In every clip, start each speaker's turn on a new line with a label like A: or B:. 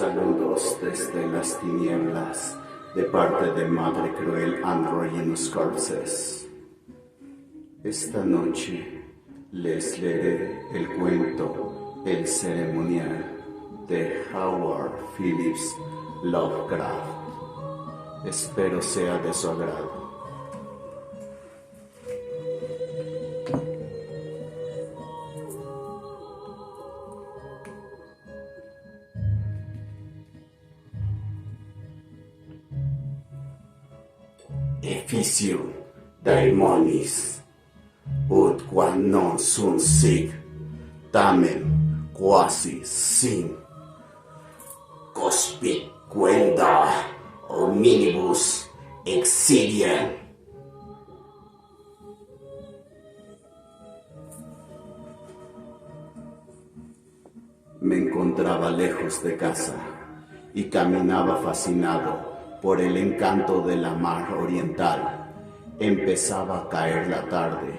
A: Saludos desde las tinieblas, de parte de Madre Cruel Androgen Scorsese. Esta noche les leeré el cuento El ceremonial de Howard Phillips Lovecraft. Espero sea de su agrado. Efficium daemonis, ut quam non sunt sic, tamen quasi sin, conspicuenda omnibus exilien. Me encontraba lejos de casa y caminaba fascinado por el encanto de la mar oriental. Empezaba a caer la tarde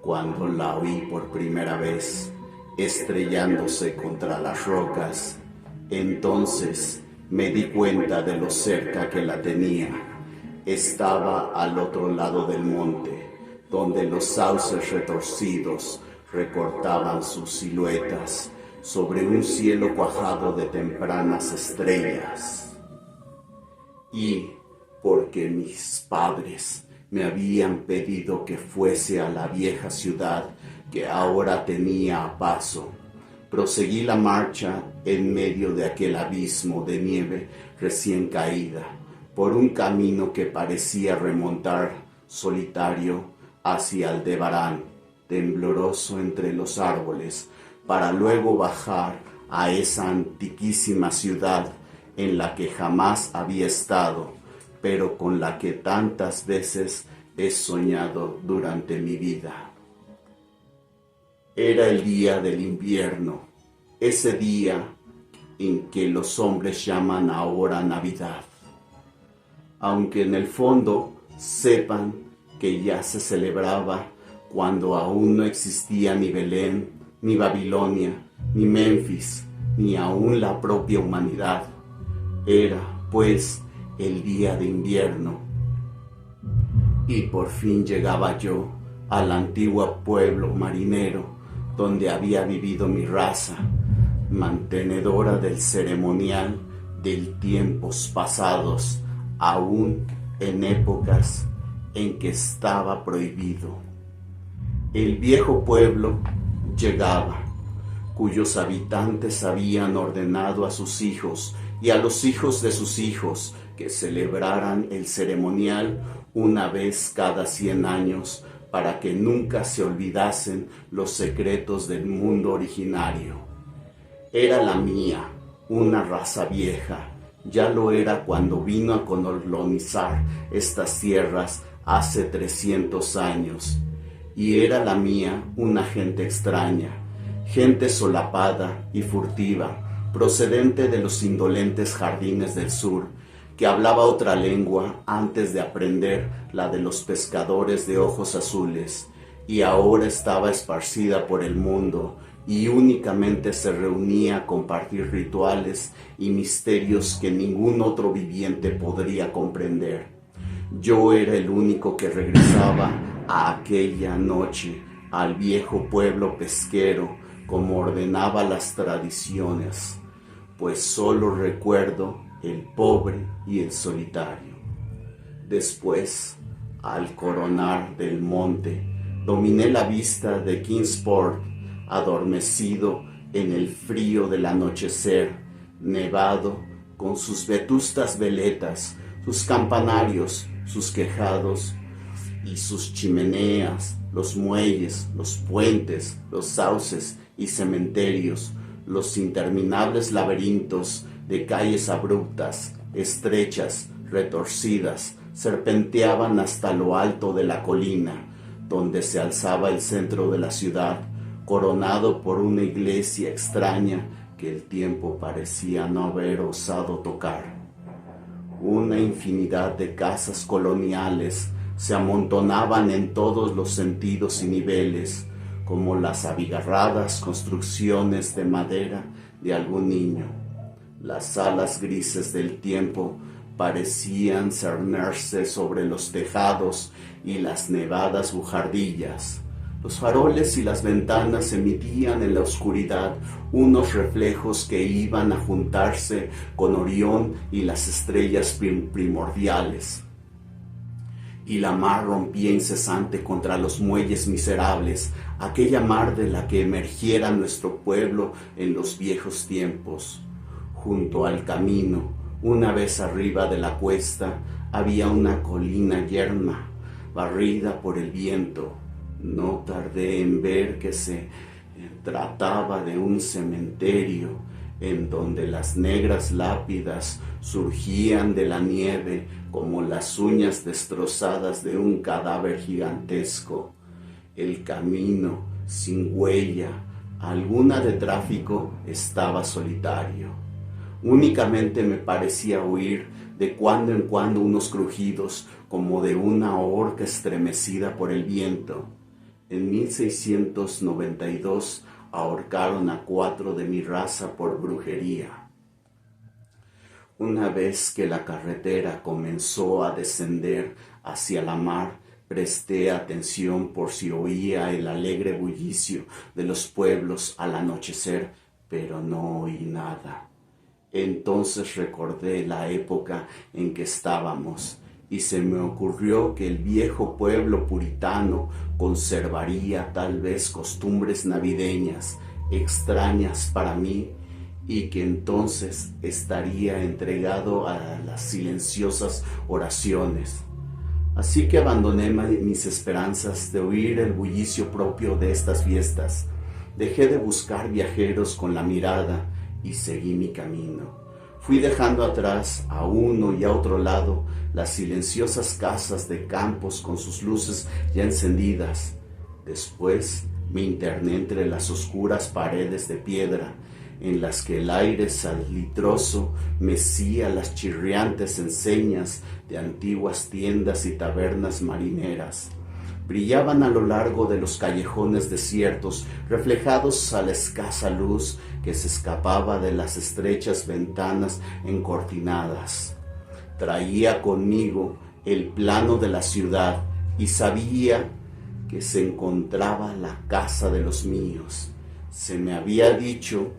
A: cuando la oí por primera vez, estrellándose contra las rocas. Entonces me di cuenta de lo cerca que la tenía. Estaba al otro lado del monte, donde los sauces retorcidos recortaban sus siluetas sobre un cielo cuajado de tempranas estrellas. Y porque mis padres me habían pedido que fuese a la vieja ciudad que ahora tenía a paso, proseguí la marcha en medio de aquel abismo de nieve recién caída, por un camino que parecía remontar solitario hacia Aldebarán, tembloroso entre los árboles, para luego bajar a esa antiquísima ciudad en la que jamás había estado, pero con la que tantas veces he soñado durante mi vida. Era el día del invierno, ese día en que los hombres llaman ahora Navidad, aunque en el fondo sepan que ya se celebraba cuando aún no existía ni Belén, ni Babilonia, ni Memphis, ni aún la propia humanidad. Era, pues, el día de invierno, y por fin llegaba yo al antiguo pueblo marinero donde había vivido mi raza, mantenedora del ceremonial de tiempos pasados, aún en épocas en que estaba prohibido. El viejo pueblo llegaba, cuyos habitantes habían ordenado a sus hijos y a los hijos de sus hijos que celebraran el ceremonial una vez cada 100 años para que nunca se olvidasen los secretos del mundo originario. Era la mía, una raza vieja, ya lo era cuando vino a colonizar estas tierras hace 300 años, y era la mía una gente extraña, gente solapada y furtiva, procedente de los indolentes jardines del sur, que hablaba otra lengua antes de aprender la de los pescadores de ojos azules, y ahora estaba esparcida por el mundo y únicamente se reunía a compartir rituales y misterios que ningún otro viviente podría comprender. Yo era el único que regresaba a aquella noche al viejo pueblo pesquero como ordenaba las tradiciones, pues solo recuerdo el pobre y el solitario. Después, al coronar del monte, dominé la vista de Kingsport, adormecido en el frío del anochecer, nevado, con sus vetustas veletas, sus campanarios, sus quejados y sus chimeneas, los muelles, los puentes, los sauces y cementerios, los interminables laberintos de calles abruptas, estrechas, retorcidas, serpenteaban hasta lo alto de la colina, donde se alzaba el centro de la ciudad, coronado por una iglesia extraña que el tiempo parecía no haber osado tocar. Una infinidad de casas coloniales se amontonaban en todos los sentidos y niveles, como las abigarradas construcciones de madera de algún niño. Las alas grises del tiempo parecían cernirse sobre los tejados y las nevadas bujardillas. Los faroles y las ventanas emitían en la oscuridad unos reflejos que iban a juntarse con Orión y las estrellas primordiales. Y la mar rompía incesante contra los muelles miserables, aquella mar de la que emergiera nuestro pueblo en los viejos tiempos. Junto al camino, una vez arriba de la cuesta, había una colina yerma, barrida por el viento. No tardé en ver que se trataba de un cementerio en donde las negras lápidas surgían de la nieve como las uñas destrozadas de un cadáver gigantesco. El camino, sin huella alguna de tráfico, estaba solitario. Únicamente me parecía oír de cuando en cuando unos crujidos como de una horca estremecida por el viento. En 1692 ahorcaron a 4 de mi raza por brujería. Una vez que la carretera comenzó a descender hacia la mar, presté atención por si oía el alegre bullicio de los pueblos al anochecer, pero no oí nada. Entonces recordé la época en que estábamos y se me ocurrió que el viejo pueblo puritano conservaría tal vez costumbres navideñas extrañas para mí y que entonces estaría entregado a las silenciosas oraciones. Así que abandoné mis esperanzas de oír el bullicio propio de estas fiestas. Dejé de buscar viajeros con la mirada y seguí mi camino. Fui dejando atrás a uno y a otro lado las silenciosas casas de campos con sus luces ya encendidas. Después me interné entre las oscuras paredes de piedra en las que el aire salitroso mecía las chirriantes enseñas de antiguas tiendas y tabernas marineras. Brillaban a lo largo de los callejones desiertos, reflejados a la escasa luz que se escapaba de las estrechas ventanas encortinadas. Traía conmigo el plano de la ciudad y sabía que se encontraba la casa de los míos. Se me había dicho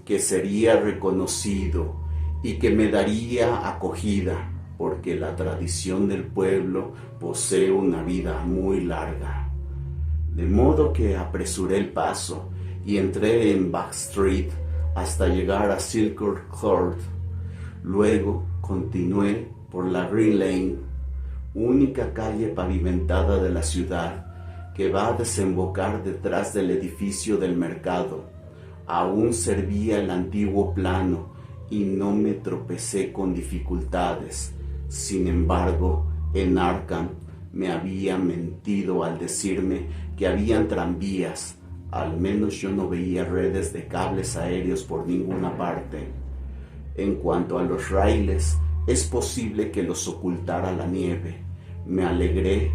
A: que sería reconocido y que me daría acogida, porque la tradición del pueblo posee una vida muy larga. De modo que apresuré el paso y entré en Back Street hasta llegar a Silkworth Court. Luego continué por la Green Lane, única calle pavimentada de la ciudad que va a desembocar detrás del edificio del mercado. Aún servía el antiguo plano y no me tropecé con dificultades. Sin embargo, en Arkham me había mentido al decirme que habían tranvías. Al menos yo no veía redes de cables aéreos por ninguna parte. En cuanto a los raíles, es posible que los ocultara la nieve. Me alegré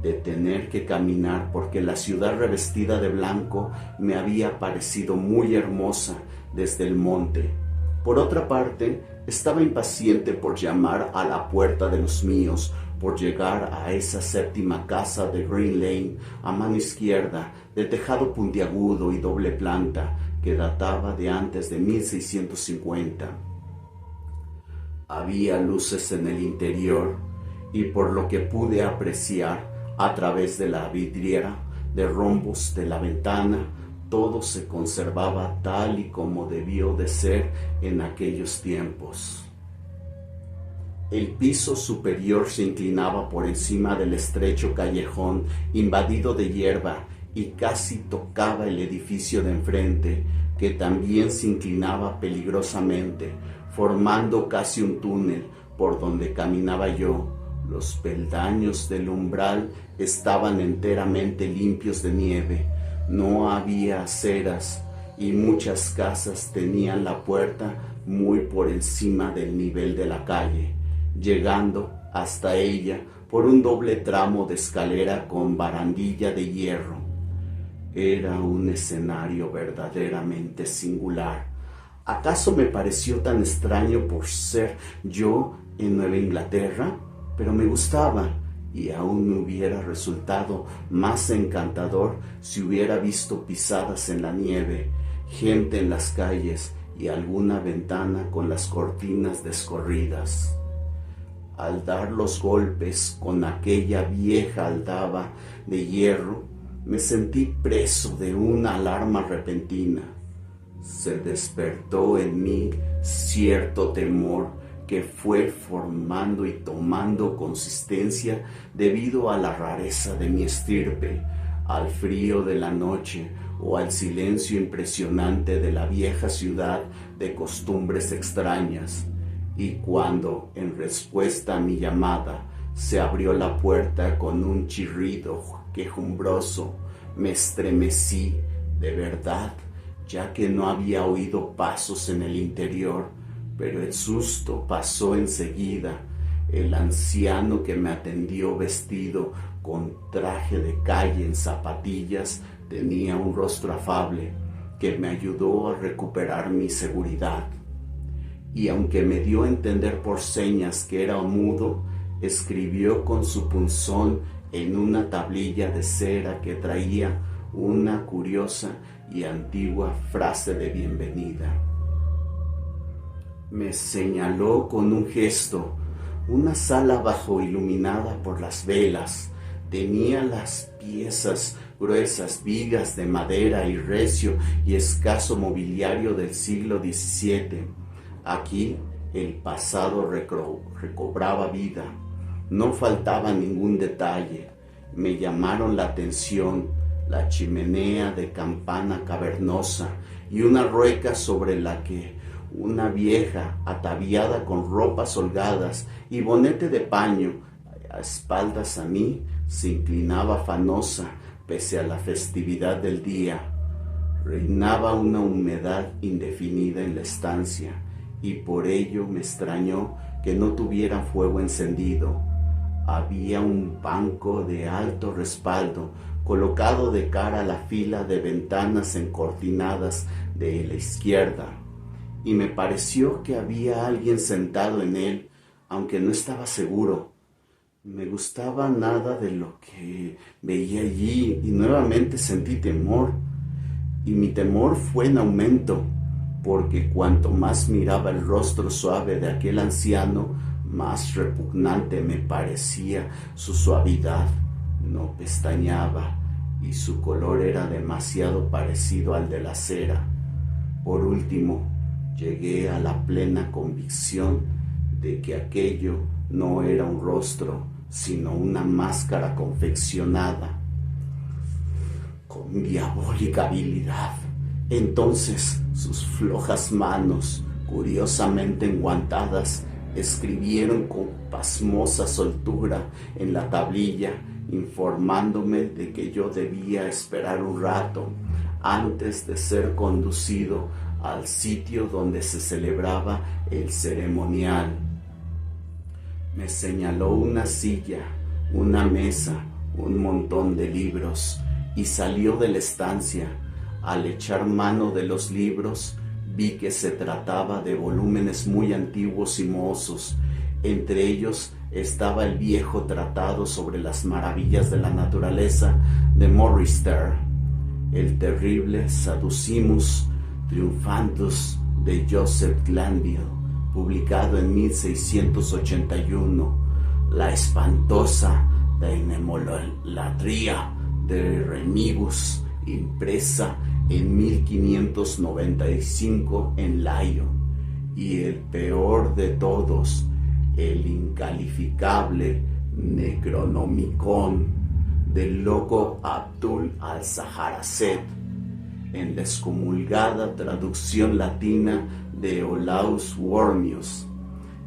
A: de tener que caminar porque la ciudad revestida de blanco me había parecido muy hermosa desde el monte. Por otra parte, estaba impaciente por llamar a la puerta de los míos, por llegar a esa séptima casa de Green Lane a mano izquierda, de tejado puntiagudo y doble planta, que databa de antes de 1650. Había luces en el interior y por lo que pude apreciar a través de la vidriera de rombos de la ventana, todo se conservaba tal y como debió de ser en aquellos tiempos. El piso superior se inclinaba por encima del estrecho callejón invadido de hierba y casi tocaba el edificio de enfrente, que también se inclinaba peligrosamente, formando casi un túnel por donde caminaba yo. Los peldaños del umbral estaban enteramente limpios de nieve. No había aceras y muchas casas tenían la puerta muy por encima del nivel de la calle, llegando hasta ella por un doble tramo de escalera con barandilla de hierro. Era un escenario verdaderamente singular. ¿Acaso me pareció tan extraño por ser yo en Nueva Inglaterra? Pero me gustaba, y aún me hubiera resultado más encantador si hubiera visto pisadas en la nieve, gente en las calles y alguna ventana con las cortinas descorridas. Al dar los golpes con aquella vieja aldaba de hierro, me sentí preso de una alarma repentina. Se despertó en mí cierto temor que fue formando y tomando consistencia debido a la rareza de mi estirpe, al frío de la noche o al silencio impresionante de la vieja ciudad de costumbres extrañas. Y cuando, en respuesta a mi llamada, se abrió la puerta con un chirrido quejumbroso, me estremecí de verdad, ya que no había oído pasos en el interior, pero el susto pasó enseguida. El anciano que me atendió vestido con traje de calle en zapatillas tenía un rostro afable que me ayudó a recuperar mi seguridad. Y aunque me dio a entender por señas que era mudo, escribió con su punzón en una tablilla de cera que traía una curiosa y antigua frase de bienvenida. Me señaló con un gesto una sala bajo iluminada por las velas. Tenía las piezas gruesas, vigas de madera y recio y escaso mobiliario del siglo XVII. Aquí el pasado recobraba vida. No faltaba ningún detalle. Me llamaron la atención la chimenea de campana cavernosa y una rueca sobre la que una vieja ataviada con ropas holgadas y bonete de paño a espaldas a mí se inclinaba afanosa pese a la festividad del día. Reinaba una humedad indefinida en la estancia y por ello me extrañó que no tuvieran fuego encendido. Había un banco de alto respaldo colocado de cara a la fila de ventanas encortinadas de la izquierda, y me pareció que había alguien sentado en él, aunque no estaba seguro. Me gustaba nada de lo que veía allí y nuevamente sentí temor, y mi temor fue en aumento, porque cuanto más miraba el rostro suave de aquel anciano, más repugnante me parecía su suavidad. No pestañeaba y su color era demasiado parecido al de la cera. Por último, llegué a la plena convicción de que aquello no era un rostro, sino una máscara confeccionada con diabólica habilidad. Entonces sus flojas manos, curiosamente enguantadas, escribieron con pasmosa soltura en la tablilla, informándome de que yo debía esperar un rato antes de ser conducido al sitio donde se celebraba el ceremonial. Me señaló una silla, una mesa, un montón de libros y salió de la estancia. Al echar mano de los libros, vi que se trataba de volúmenes muy antiguos y mohosos. Entre ellos estaba el viejo tratado sobre las maravillas de la naturaleza de Morrister, el terrible Saducimus Triumphatus de Joseph Glanville, publicado en 1681, la espantosa Demonolatría de Remibus, impresa en 1595 en Lyon, y el peor de todos, el incalificable Necronomicon del loco Abdul al-Saharacet, en la excomulgada traducción latina de Olaus Wormius.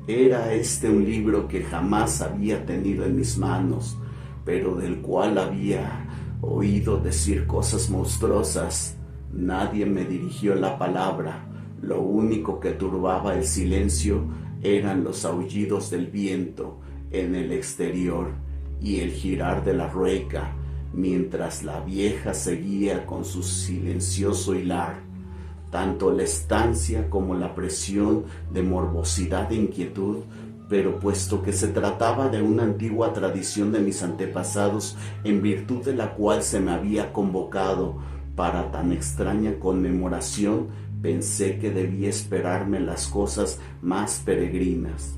A: Era este un libro que jamás había tenido en mis manos, pero del cual había oído decir cosas monstruosas. Nadie me dirigió la palabra. Lo único que turbaba el silencio eran los aullidos del viento en el exterior y el girar de la rueca, mientras la vieja seguía con su silencioso hilar. tanto la estancia como la presión de morbosidad e inquietud, pero puesto que se trataba de una antigua tradición de mis antepasados, en virtud de la cual se me había convocado para tan extraña conmemoración, pensé que debía esperarme las cosas más peregrinas.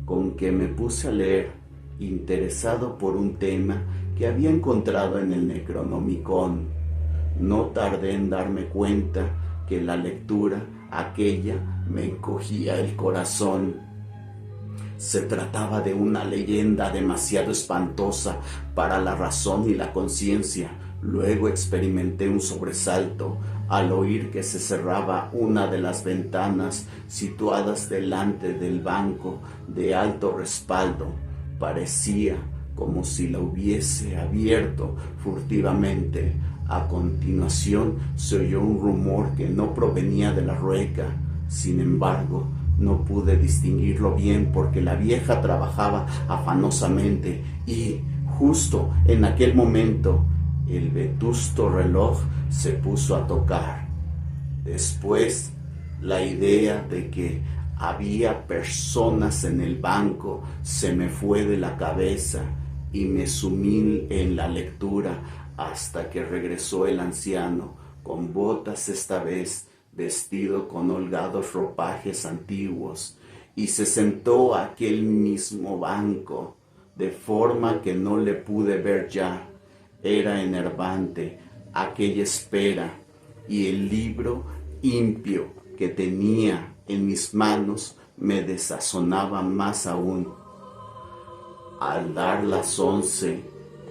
A: Con que me puse a leer, interesado por un tema que había encontrado en el Necronomicon. No tardé en darme cuenta que la lectura aquella me encogía el corazón. Se trataba de una leyenda demasiado espantosa para la razón y la conciencia. Luego experimenté un sobresalto al oír que se cerraba una de las ventanas situadas delante del banco de alto respaldo. Parecía como si la hubiese abierto furtivamente. A continuación se oyó un rumor que no provenía de la rueca. Sin embargo, no pude distinguirlo bien porque la vieja trabajaba afanosamente y, justo en aquel momento, el vetusto reloj se puso a tocar. Después, la idea de que había personas en el banco se me fue de la cabeza y me sumí en la lectura hasta que regresó el anciano, con botas esta vez, vestido con holgados ropajes antiguos, y se sentó a aquel mismo banco, de forma que no le pude ver ya. Era enervante aquella espera, y el libro impío que tenía en mis manos me desazonaba más aún. Al dar las 11,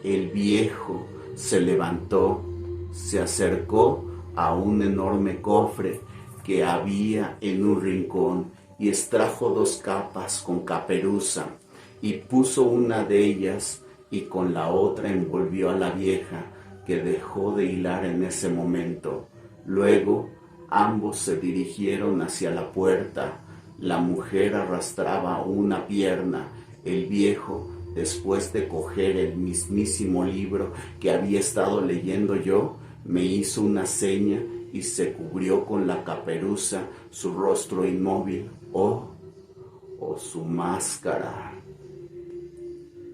A: el viejo se levantó, se acercó a un enorme cofre que había en un rincón y extrajo 2 capas con caperuza y puso una de ellas y con la otra envolvió a la vieja, que dejó de hilar en ese momento. Luego ambos se dirigieron hacia la puerta. La mujer arrastraba una pierna. El viejo, después de coger el mismísimo libro que había estado leyendo yo, me hizo una seña y se cubrió con la caperuza su rostro inmóvil o su máscara.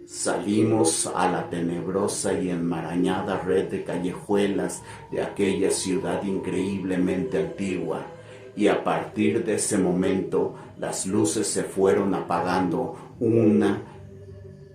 A: Salimos a la tenebrosa y enmarañada red de callejuelas de aquella ciudad increíblemente antigua, y a partir de ese momento las luces se fueron apagando una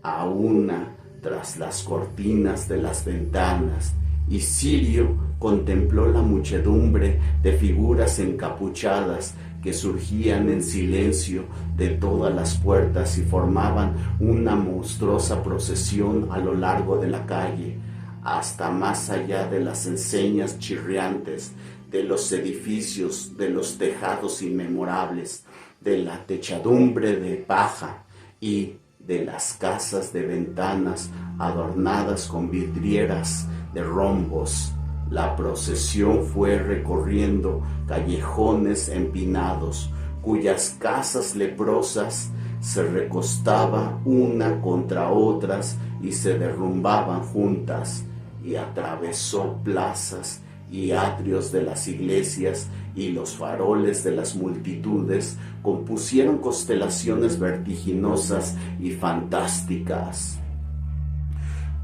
A: a una tras las cortinas de las ventanas, y Sirio contempló la muchedumbre de figuras encapuchadas que surgían en silencio de todas las puertas y formaban una monstruosa procesión a lo largo de la calle, hasta más allá de las enseñas chirriantes, de los edificios, de los tejados inmemorables, de la techadumbre de paja y de las casas de ventanas adornadas con vidrieras de rombos. La procesión fue recorriendo callejones empinados, cuyas casas leprosas se recostaban una contra otras y se derrumbaban juntas, y atravesó plazas y atrios de las iglesias, y los faroles de las multitudes compusieron constelaciones vertiginosas y fantásticas.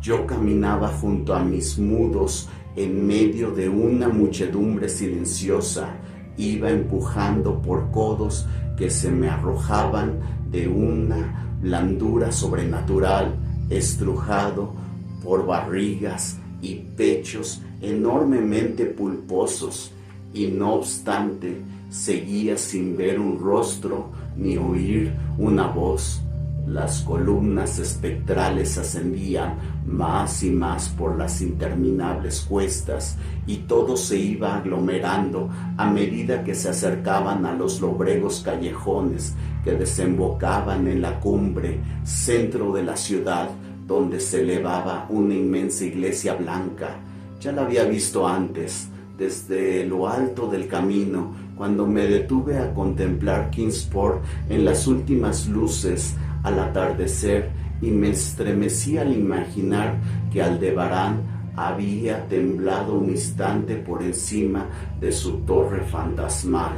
A: Yo caminaba junto a mis mudos en medio de una muchedumbre silenciosa. Iba empujando por codos que se me arrojaban de una blandura sobrenatural, estrujado por barrigas y pechos enormemente pulposos, y no obstante seguía sin ver un rostro ni oír una voz. Las columnas espectrales ascendían más y más por las interminables cuestas, y todo se iba aglomerando a medida que se acercaban a los lóbregos callejones que desembocaban en la cumbre, centro de la ciudad, donde se elevaba una inmensa iglesia blanca. Ya la había visto antes, desde lo alto del camino, cuando me detuve a contemplar Kingsport en las últimas luces al atardecer, y me estremecí al imaginar que Aldebarán había temblado un instante por encima de su torre fantasmal.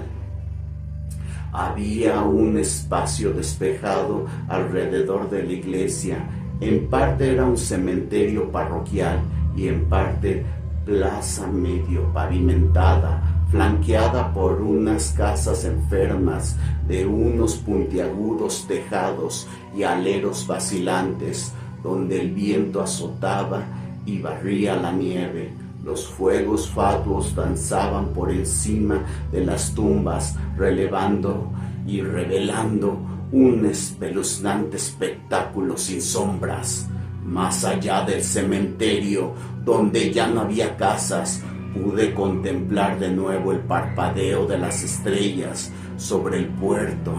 A: Había un espacio despejado alrededor de la iglesia. En parte era un cementerio parroquial y en parte plaza medio pavimentada, flanqueada por unas casas enfermas de unos puntiagudos tejados y aleros vacilantes, donde el viento azotaba y barría la nieve. Los fuegos fatuos danzaban por encima de las tumbas, relevando y revelando un espeluznante espectáculo sin sombras. Más allá del cementerio, donde ya no había casas, pude contemplar de nuevo el parpadeo de las estrellas sobre el puerto.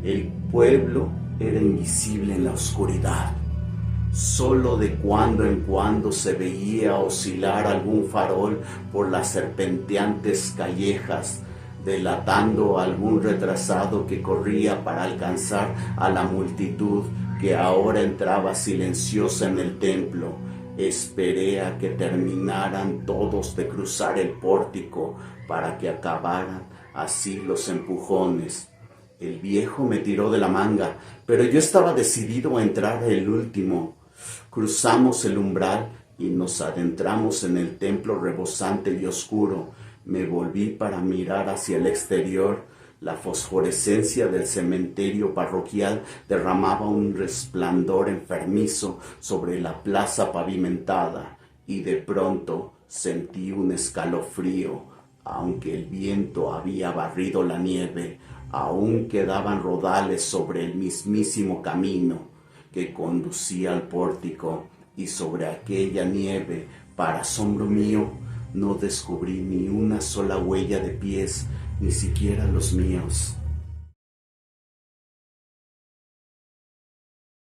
A: El pueblo era invisible en la oscuridad. Solo de cuando en cuando se veía oscilar algún farol por las serpenteantes callejas, delatando a algún retrasado que corría para alcanzar a la multitud que ahora entraba silenciosa en el templo. Esperé a que terminaran todos de cruzar el pórtico para que acabaran así los empujones. El viejo me tiró de la manga, pero yo estaba decidido a entrar el último. Cruzamos el umbral y nos adentramos en el templo rebosante y oscuro. Me volví para mirar hacia el exterior. La fosforescencia del cementerio parroquial derramaba un resplandor enfermizo sobre la plaza pavimentada y de pronto sentí un escalofrío. Aunque el viento había barrido la nieve, aún quedaban rodales sobre el mismísimo camino que conducía al pórtico, y sobre aquella nieve, para asombro mío, no descubrí ni una sola huella de pies, ni siquiera los míos.